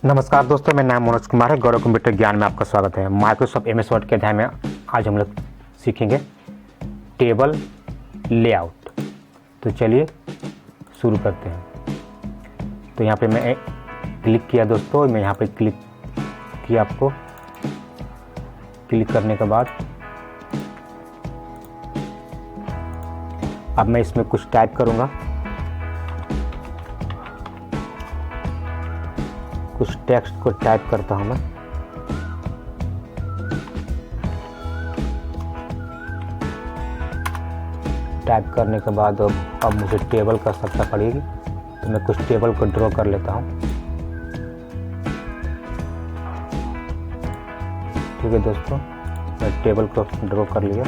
नमस्कार दोस्तों, मेरा नाम मनोज कुमार है। गौरव कंप्यूटर ज्ञान में आपका स्वागत है। माइक्रोसॉफ्ट एमएस वर्ड के अध्याय में आज हम लोग सीखेंगे टेबल लेआउट। तो चलिए शुरू करते हैं। तो यहाँ पे मैं क्लिक किया दोस्तों, मैं यहाँ पे क्लिक किया। आपको क्लिक करने के बाद अब मैं इसमें कुछ टाइप करूँगा, कुछ टेक्स्ट को टाइप करता हूँ मैं। टाइप करने के बाद अब मुझे टेबल का आवश्यकता पड़ेगी, तो मैं कुछ टेबल को ड्रॉ कर लेता हूँ। ठीक है दोस्तों, मैं टेबल को ड्रॉ कर लिया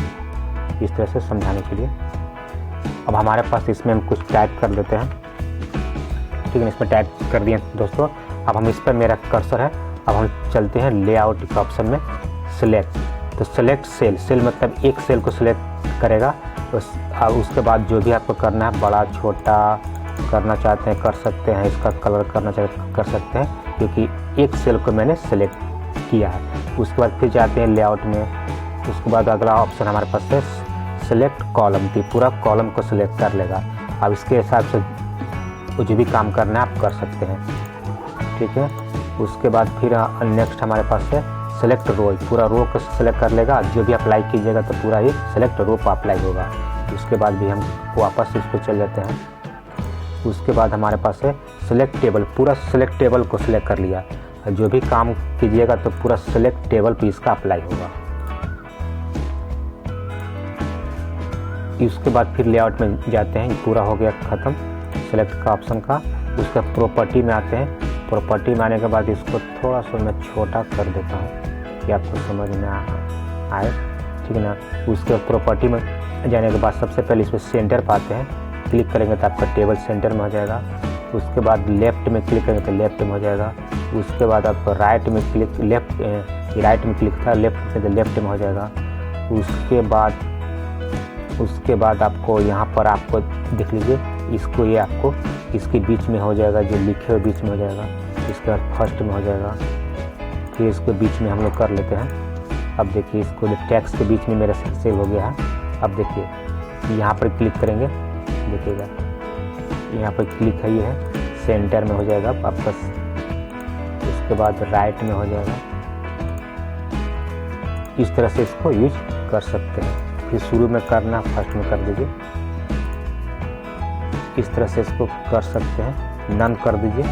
इस तरह से समझाने के लिए। अब हमारे पास इसमें हम कुछ टाइप कर देते हैं। ठीक है, इसमें टाइप कर दिए दोस्तों। अब हम इस पर, मेरा कर्सर है, अब हम चलते हैं लेआउट के ऑप्शन में, सिलेक्ट। तो सेलेक्ट सेल, सेल मतलब एक सेल को सिलेक्ट करेगा। उसके बाद जो भी आपको करना है, बड़ा छोटा करना चाहते हैं कर सकते हैं, इसका कलर करना चाहते कर सकते हैं, क्योंकि एक सेल को मैंने सेलेक्ट किया है। उसके बाद फिर जाते हैं लेआउट में। उसके बाद अगला ऑप्शन हमारे पास है सेलेक्ट कॉलम। तो पूरा कॉलम को सिलेक्ट कर लेगा। अब इसके हिसाब से जो भी काम करना है आप कर सकते हैं। ठीक है, उसके बाद फिर नेक्स्ट हमारे पास है सेलेक्ट रो। पूरा रो को सेलेक्ट कर लेगा। जो भी अप्लाई कीजिएगा तो पूरा ही सेलेक्ट रो पर अप्लाई होगा। उसके बाद भी हम वापस इसको चल जाते हैं। उसके बाद हमारे पास है सेलेक्ट टेबल। पूरा सेलेक्ट टेबल को सिलेक्ट कर लिया। जो भी काम कीजिएगा तो पूरा सेलेक्ट टेबल पर इसका अप्लाई होगा। उसके बाद फिर लेआउट में जाते हैं। पूरा हो गया ख़त्म सेलेक्ट का ऑप्शन का। उसका प्रॉपर्टी में आते हैं। प्रॉपर्टी में आने के बाद इसको थोड़ा सा मैं छोटा कर देता हूँ कि आपको समझ में आए। ठीक है ना। उसके प्रॉपर्टी में जाने के बाद सबसे पहले इसमें सेंटर पर आते हैं। क्लिक करेंगे तो आपका टेबल सेंटर में हो जाएगा। उसके बाद लेफ्ट में क्लिक करेंगे तो लेफ्ट में हो जाएगा। उसके बाद आपको राइट में क्लिक, राइट में क्लिक था, लेफ्ट में तो लेफ्ट में हो जाएगा। उसके बाद आपको यहाँ पर आपको देख लीजिए, इसको ये आपको इसके बीच में हो जाएगा, जो लिखे हुए बीच में हो जाएगा। इसके बाद फर्स्ट में हो जाएगा। फिर इसको बीच में हम लोग कर लेते हैं। अब देखिए, इसको टेक्स्ट के बीच में मेरा सेव हो गया है। अब देखिए यहाँ पर क्लिक करेंगे, देखिएगा यहाँ पर क्लिक है, ये है सेंटर में हो जाएगा आपका। उसके बाद राइट में हो जाएगा। इस तरह से इसको यूज कर सकते हैं। फिर शुरू में करना, फर्स्ट में कर दीजिए। इस तरह से इसको कर सकते हैं। नन कर दीजिए।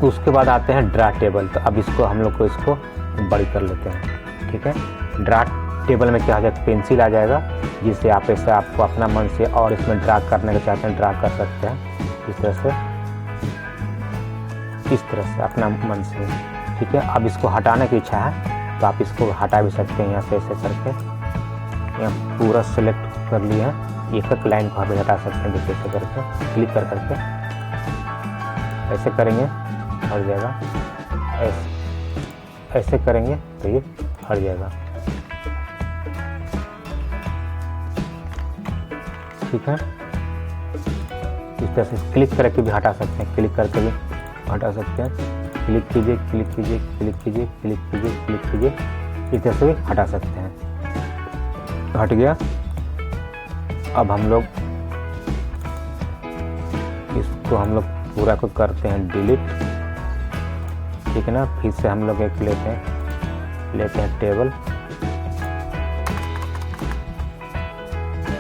उसके बाद आते हैं ड्रा टेबल। तो अब इसको हम लोग को इसको बड़ी कर लेते हैं। ठीक है, ड्रा टेबल में क्या हो जाएगा, पेंसिल आ जाएगा, जिससे आप ऐसे आपको अपना मन से और इसमें ड्रा करने का चाहते हैं ड्रा कर सकते हैं। इस तरह से अपना मन से। ठीक है, अब इसको हटाने की इच्छा है तो आप इसको हटा भी सकते हैं। यहाँ से ऐसे करके यहाँ पूरा सेलेक्ट कर लिया है। एक एक लाइन को आप हटा सकते हैं। देखिए ऐसे करके क्लिक कर करके ऐसे करेंगे हट जाएगा। ऐसे करेंगे तो ये हट जाएगा। ठीक है, इस तरह से क्लिक करके भी हटा सकते हैं। क्लिक करके भी हटा सकते हैं। क्लिक कीजिए, क्लिक कीजिए, क्लिक कीजिए, क्लिक कीजिए, क्लिक कीजिए, इस तरह से भी हटा सकते हैं। हट गया। अब हम लोग इसको पूरा को करते हैं डिलीट। ठीक है ना। फिर से हम लोग एक लेते हैं टेबल।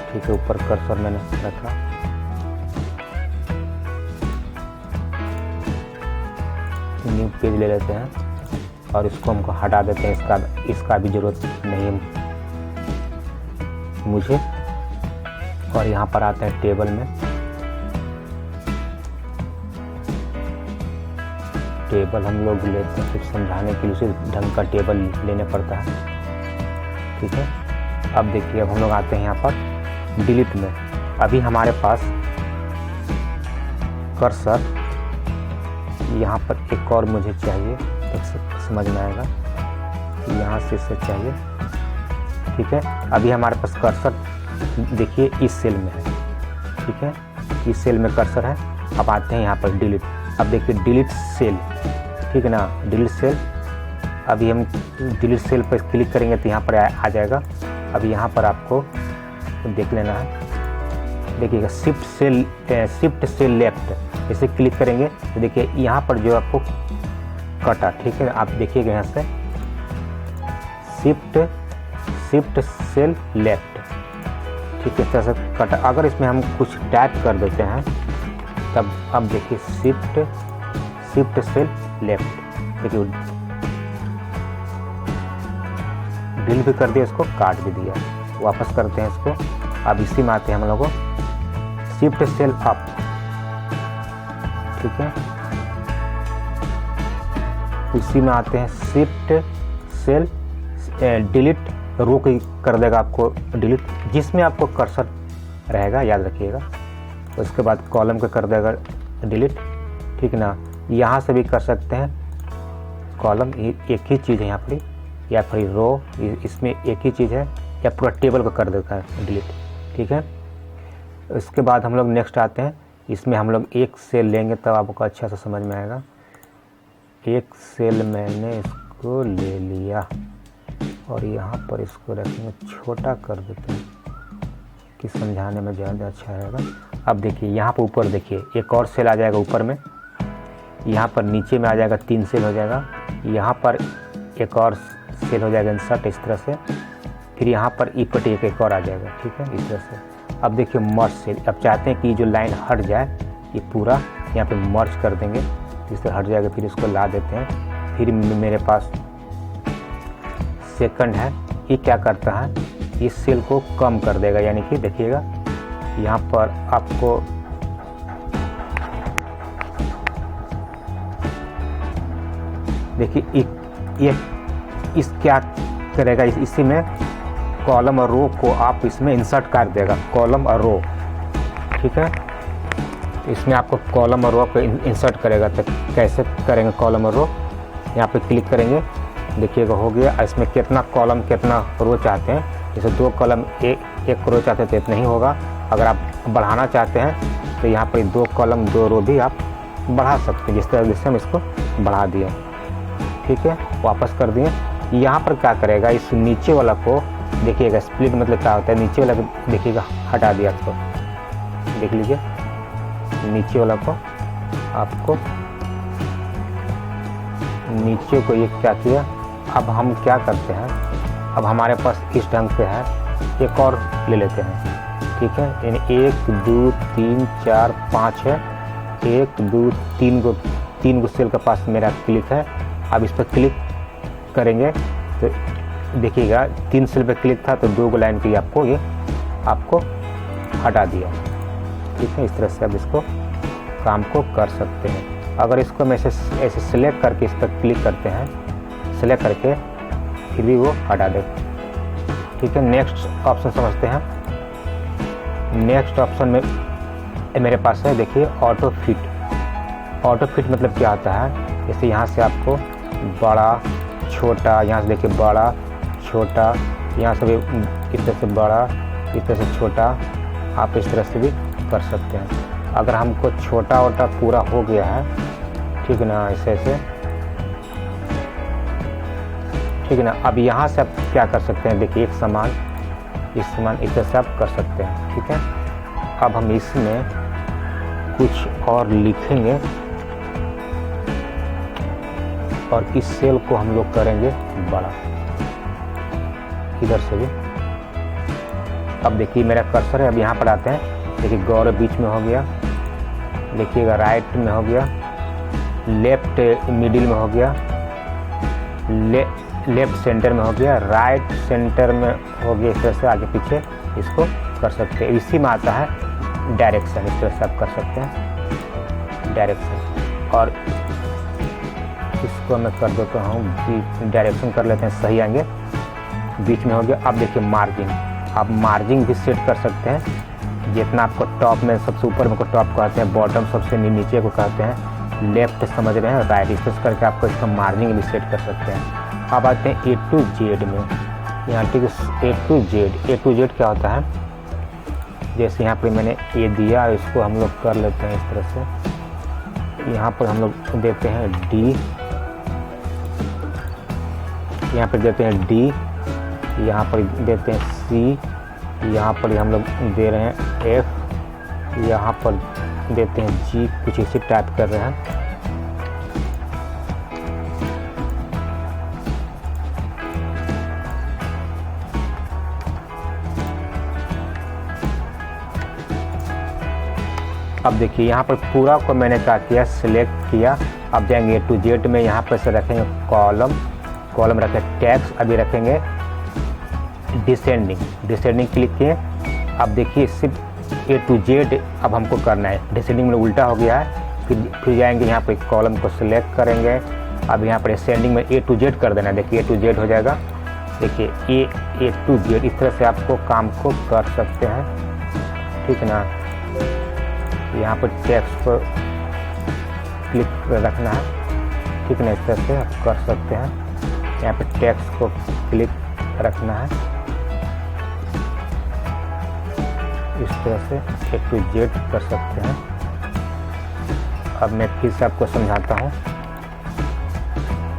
ठीक है, ऊपर कर्सर मैंने रखा। न्यू पेज ले लेते हैं और इसको हमको हटा देते हैं। इसका भी जरूरत नहीं मुझे। और यहाँ पर आते हैं टेबल में। टेबल हम लोग लेते हैं, कुछ समझाने के लिए उसी ढंग का टेबल लेने पड़ता है। ठीक है, अब देखिए, अब हम लोग आते हैं यहाँ पर डिलीट में। अभी हमारे पास कर्सर यहाँ पर एक और मुझे चाहिए, समझ में आएगा। यहाँ से इसे चाहिए। ठीक है, अभी हमारे पास कर्सर देखिए इस सेल में है। ठीक है, इस सेल में कर्सर है। अब आते हैं यहाँ पर डिलीट। अब देखिए डिलीट सेल, ठीक है ना, डिलीट सेल। अभी हम डिलीट सेल पर क्लिक करेंगे तो यहाँ पर आ जाएगा। अभी यहाँ पर आपको देख लेना है, देखिएगा शिफ्ट सेल लेफ्ट, इसे क्लिक करेंगे तो देखिए यहाँ पर जो आपको कटा, ठीक है, आप देखिएगा यहाँ से शिफ्ट सेल लेफ्ट, ठीक है, इस तरह से कटा। अगर इसमें हम कुछ टाइप कर देते हैं तब अब देखिए शिफ्ट सेल लेफ्ट, देखिए डिल भी कर दिया, इसको काट भी दिया। वापस करते हैं इसको। अब इसी में आते हैं हम लोगों को शिफ्ट सेल अप, ठीक है, इसी में आते हैं शिफ्ट सेल डिलीट, रो की कर देगा आपको डिलीट, जिसमें आपको कर्सर रहेगा याद रखिएगा। उसके बाद कॉलम का कर देगा डिलीट, ठीक है ना। यहाँ से भी कर सकते हैं कॉलम, एक ही चीज़ है यहाँ पर, या फिर रो, इसमें एक ही चीज़ है, या पूरा टेबल को कर देता है डिलीट, ठीक है। उसके बाद हम लोग नेक्स्ट आते हैं, इसमें हम लोग एक सेल लेंगे तब आपको अच्छा से समझ में आएगा। एक सेल मैंने इसको ले लिया और यहाँ पर इसको रखेंगे, छोटा कर देते हैं कि समझाने में ज़्यादा अच्छा रहेगा। अब देखिए यहाँ पर ऊपर देखिए एक और सेल आ जाएगा ऊपर में, यहाँ पर नीचे में आ जाएगा 3 सेल हो जाएगा, यहाँ पर एक और सेल हो जाएगा इंसर्ट इस तरह से, फिर यहाँ पर ई पट्टी एक और आ जाएगा, ठीक है, इस तरह से। अब देखिए मर्ज सेल, अब चाहते हैं कि जो लाइन हट जाए ये पूरा यहाँ पे मर्ज कर देंगे, इस तरह हट जाएगा, फिर इसको ला देते हैं। फिर मेरे पास सेकंड है, ये क्या करता है, इस सेल को कम कर देगा, यानी कि देखिएगा यहाँ पर आपको देखिए ये इस क्या करेगा, इसी में कॉलम और रो को आप इसमें इंसर्ट कर देगा, कॉलम और रो, ठीक है। इसमें आपको कॉलम और रो को इंसर्ट करेगा। तो कैसे करेंगे कॉलम और रो, यहाँ पे क्लिक करेंगे, देखिएगा हो गया। इसमें कितना कॉलम कितना रो चाहते हैं, जैसे 2 कॉलम एक रो चाहते हैं तो इतना ही होगा। अगर आप बढ़ाना चाहते हैं तो यहाँ पर 2 कॉलम 2 रो भी आप बढ़ा सकते हैं, जिस तरह से हम इसको बढ़ा दिए, ठीक है, वापस कर दिए। यहाँ पर क्या करेगा, इस नीचे वाला को देखिएगा, स्प्लिट मतलब क्या होता है, नीचे वाला को देखिएगा हटा दिया, इसको देख लीजिए, नीचे वाला को आपको नीचे को ये क्या किया। अब हम क्या करते हैं, अब हमारे पास इस ढंग से है, एक और ले लेते हैं, ठीक है, यानी 1 2 3 4 5 है, 1 2 3 गो सेल के पास मेरा क्लिक है। अब इस पर क्लिक करेंगे तो देखिएगा 3 सेल पे क्लिक था तो 2 लाइन की आपको हटा दिया, ठीक है। इस तरह से अब इसको काम को कर सकते हैं। अगर इसको हम ऐसे सिलेक्ट करके इस पर क्लिक करते हैं, सिलेक्ट करके फिर भी वो हटा दे, ठीक है। नेक्स्ट ऑप्शन समझते हैं। नेक्स्ट ऑप्शन में मेरे पास है, देखिए ऑटो फिट। ऑटो फिट मतलब क्या होता है, जैसे यहाँ से आपको बड़ा छोटा, यहाँ से देखिए बड़ा छोटा, यहाँ से भी इस तरह से बड़ा, इस तरह से छोटा, आप इस तरह से भी कर सकते हैं। अगर हमको छोटा वोटा पूरा हो गया है, ठीक है ना, ऐसे ऐसे, ठीक है ना। अब यहाँ से आप क्या कर सकते हैं, देखिए एक समान इस समान इस तरह से आप कर सकते हैं, ठीक है। अब हम इसमें कुछ और लिखेंगे और इस सेल को हम लोग करेंगे बड़ा, इधर से भी। अब देखिए मेरा कर्सर है, अब यहाँ पर आते हैं, देखिए गौरव बीच में हो गया, देखिएगा राइट में हो गया, लेफ्ट मिडिल में हो गया, लेफ्ट सेंटर में हो गया, राइट सेंटर में हो गया, इस तरह से आगे पीछे इसको कर सकते हैं। इसी में आता है डायरेक्शन, इस तरह से आप कर सकते हैं डायरेक्शन। और इसको मैं कर देता हूँ, डायरेक्शन कर लेते हैं, सही आएंगे, बीच में हो गया। अब देखिए मार्जिन, आप मार्जिन भी सेट कर सकते हैं, जितना आपको टॉप में सबसे ऊपर में को टॉप कहते हैं, बॉटम सबसे नीचे को कहते हैं, लेफ्ट समझ रहे हैं, राइट, इस तरह करके आपको इसका मार्जिन भी सेट कर सकते हैं। अब आते हैं A to Z में, यहाँ ठीक है, A to Z क्या होता है, जैसे यहाँ पर मैंने ए दिया, इसको हम लोग कर लेते हैं इस तरह से। यहाँ पर हम लोग देते हैं डी, यहाँ पर देते हैं डी, यहाँ पर देते हैं सी, यहाँ पर हम लोग दे रहे हैं एफ, यहाँ पर देते हैं जी। कुछ इसी टाइप कर रहे हैं। अब देखिए यहाँ पर पूरा को मैंने क्या किया, सिलेक्ट किया। अब जाएंगे टू जेड में, यहाँ पर से रखेंगे कॉलम, कॉलम रखें टैक्स, अभी रखेंगे डिसेंडिंग क्लिक किए। अब देखिए सिर्फ ए टू जेड अब हमको करना है, डिसेंडिंग में उल्टा हो गया है। फिर जाएंगे यहाँ पर कॉलम को सिलेक्ट करेंगे। अब यहाँ पर असेंडिंग में ए टू जेड कर देना है। देखिए ए टू जेड हो जाएगा। देखिए ए टू जेड इस तरह से आपको काम को कर सकते हैं, ठीक है ना। यहाँ पर टेक्स्ट पर क्लिक रखना है, ठीक है ना। इस तरह से आप कर सकते हैं। यहाँ पर टेक्स्ट को क्लिक रखना है, इस तरह से ए टू जेड कर सकते हैं। अब मैं फिर से आपको समझाता हूँ।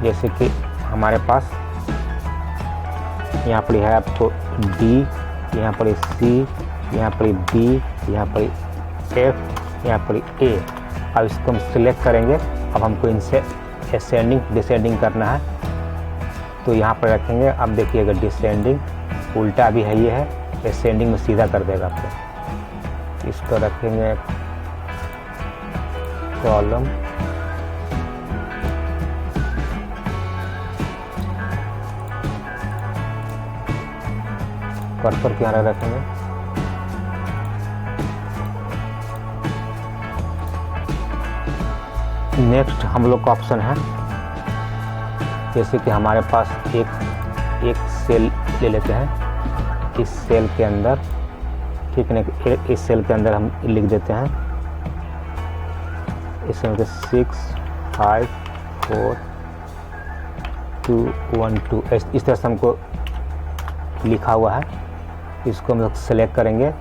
जैसे कि हमारे पास यहाँ पर है आपको डी, यहाँ पर सी, यहाँ पर बी, यहाँ पर एफ, यहाँ पर ए। अब इसको हम सिलेक्ट करेंगे। अब हमको इनसे असेंडिंग डिसेंडिंग करना है, तो यहाँ पर रखेंगे। अब देखिएगा डिसेंडिंग उल्टा भी है, ये है, असेंडिंग में सीधा कर देगा आपको। इसको रखेंगे कॉलम, कर्सर के यहाँ रखेंगे। नेक्स्ट हम लोग का ऑप्शन है, जैसे कि हमारे पास एक सेल ले लेते हैं। इस सेल के अंदर, ठीक है ना, इस सेल के अंदर हम लिख देते हैं इसमें 6 5 4 2 1 2, इस तरह से हमको लिखा हुआ है। इसको हम लोग सेलेक्ट करेंगे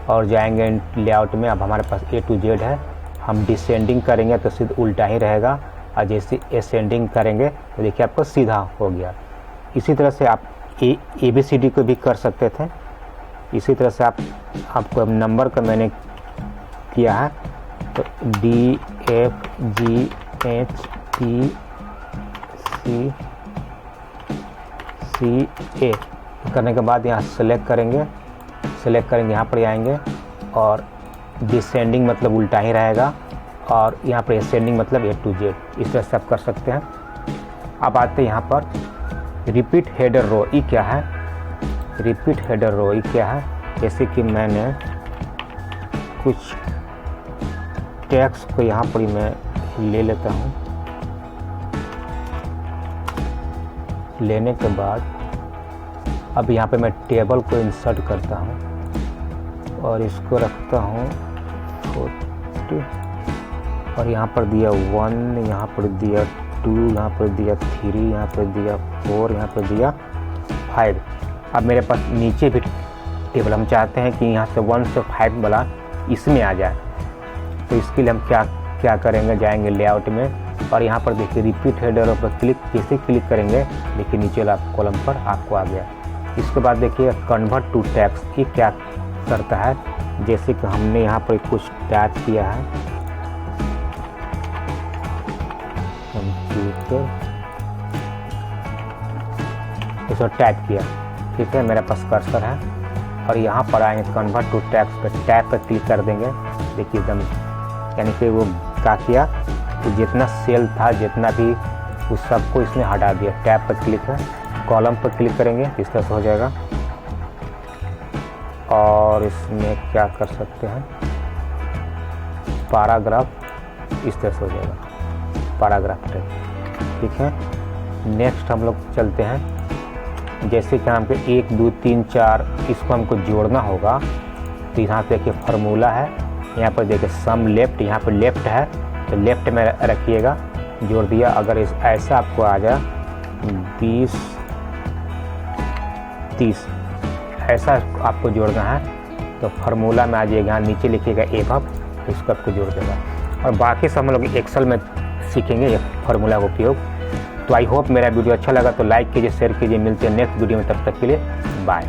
और जाएंगे लेआउट में। अब हमारे पास ए टू जेड है, हम डिसेंडिंग करेंगे तो सीधा उल्टा ही रहेगा, और जैसे असेंडिंग करेंगे तो देखिए आपको सीधा हो गया। इसी तरह से आप ए बी सी डी को भी कर सकते थे। इसी तरह से आपको अब नंबर का मैंने किया है, तो D F G H E C A करने के बाद यहाँ सेलेक्ट करेंगे यहाँ पर आएंगे, और डिसेंडिंग मतलब उल्टा ही रहेगा, और यहाँ पर असेंडिंग मतलब ए टू जेड। इस तरह से आप कर सकते हैं। अब आते हैं यहाँ पर रिपीट हेडर रो। ये क्या है? रिपीट हेडर रो ये क्या है? जैसे कि मैंने कुछ टेक्स्ट को यहाँ पर मैं ले लेता हूँ। लेने के बाद अब यहाँ पे मैं टेबल को इंसर्ट करता हूँ और इसको रखता हूँ 40, और यहाँ पर दिया 1, यहाँ पर दिया 2, यहाँ पर दिया 3, यहाँ पर दिया 4, यहाँ पर दिया 5। अब मेरे पास नीचे भी टेबल हम चाहते हैं कि यहाँ से 1 से 5 वाला इसमें आ जाए, तो इसके लिए हम क्या करेंगे, जाएंगे लेआउट में और यहाँ पर देखिए रिपीट हेडर पर जैसे क्लिक करेंगे देखिए नीचे वाला कॉलम पर आपको आ गया। इसके बाद देखिए कन्वर्ट टू टेक्स्ट, ये क्या करता है, जैसे कि हमने यहाँ पर कुछ टाइप किया है, कंप्यूटर इसको टाइप किया, ठीक है, मेरे पास कर्सर है, और यहाँ पर आएंगे कन्वर्ट टू टेक्स्ट पर, टैब पर क्लिक कर देंगे। देखिए एकदम यानी कि वो क्या किया, तो जितना सेल था जितना भी उस सबको इसने हटा दिया। टैब पर क्लिक है, कॉलम पर क्लिक करेंगे इस तरह से हो जाएगा, और इसमें क्या कर सकते हैं, पैराग्राफ इस तरह से हो जाएगा, पैराग्राफ टाइप, ठीक है। नेक्स्ट हम लोग चलते हैं, जैसे कि हमको 1 2 3 4 इसको हमको जोड़ना होगा, तो यहाँ पे देखिए फार्मूला है, यहाँ पर देखिए सम लेफ्ट, यहाँ पर लेफ्ट है तो लेफ्ट में रखिएगा, जोड़ दिया। अगर ऐसा आपको आ जाए 20 30 ऐसा आपको जोड़ना है, तो फार्मूला में आ जाइएगा, यहाँ नीचे लिखिएगा एबव, तो उसको आपको जोड़ देगा। और बाकी सब हम लोग एक्सेल में सीखेंगे ये फार्मूला का उपयोग। तो आई होप मेरा वीडियो अच्छा लगा तो लाइक कीजिए, शेयर कीजिए। मिलते हैं नेक्स्ट वीडियो में, तब तक के लिए बाय।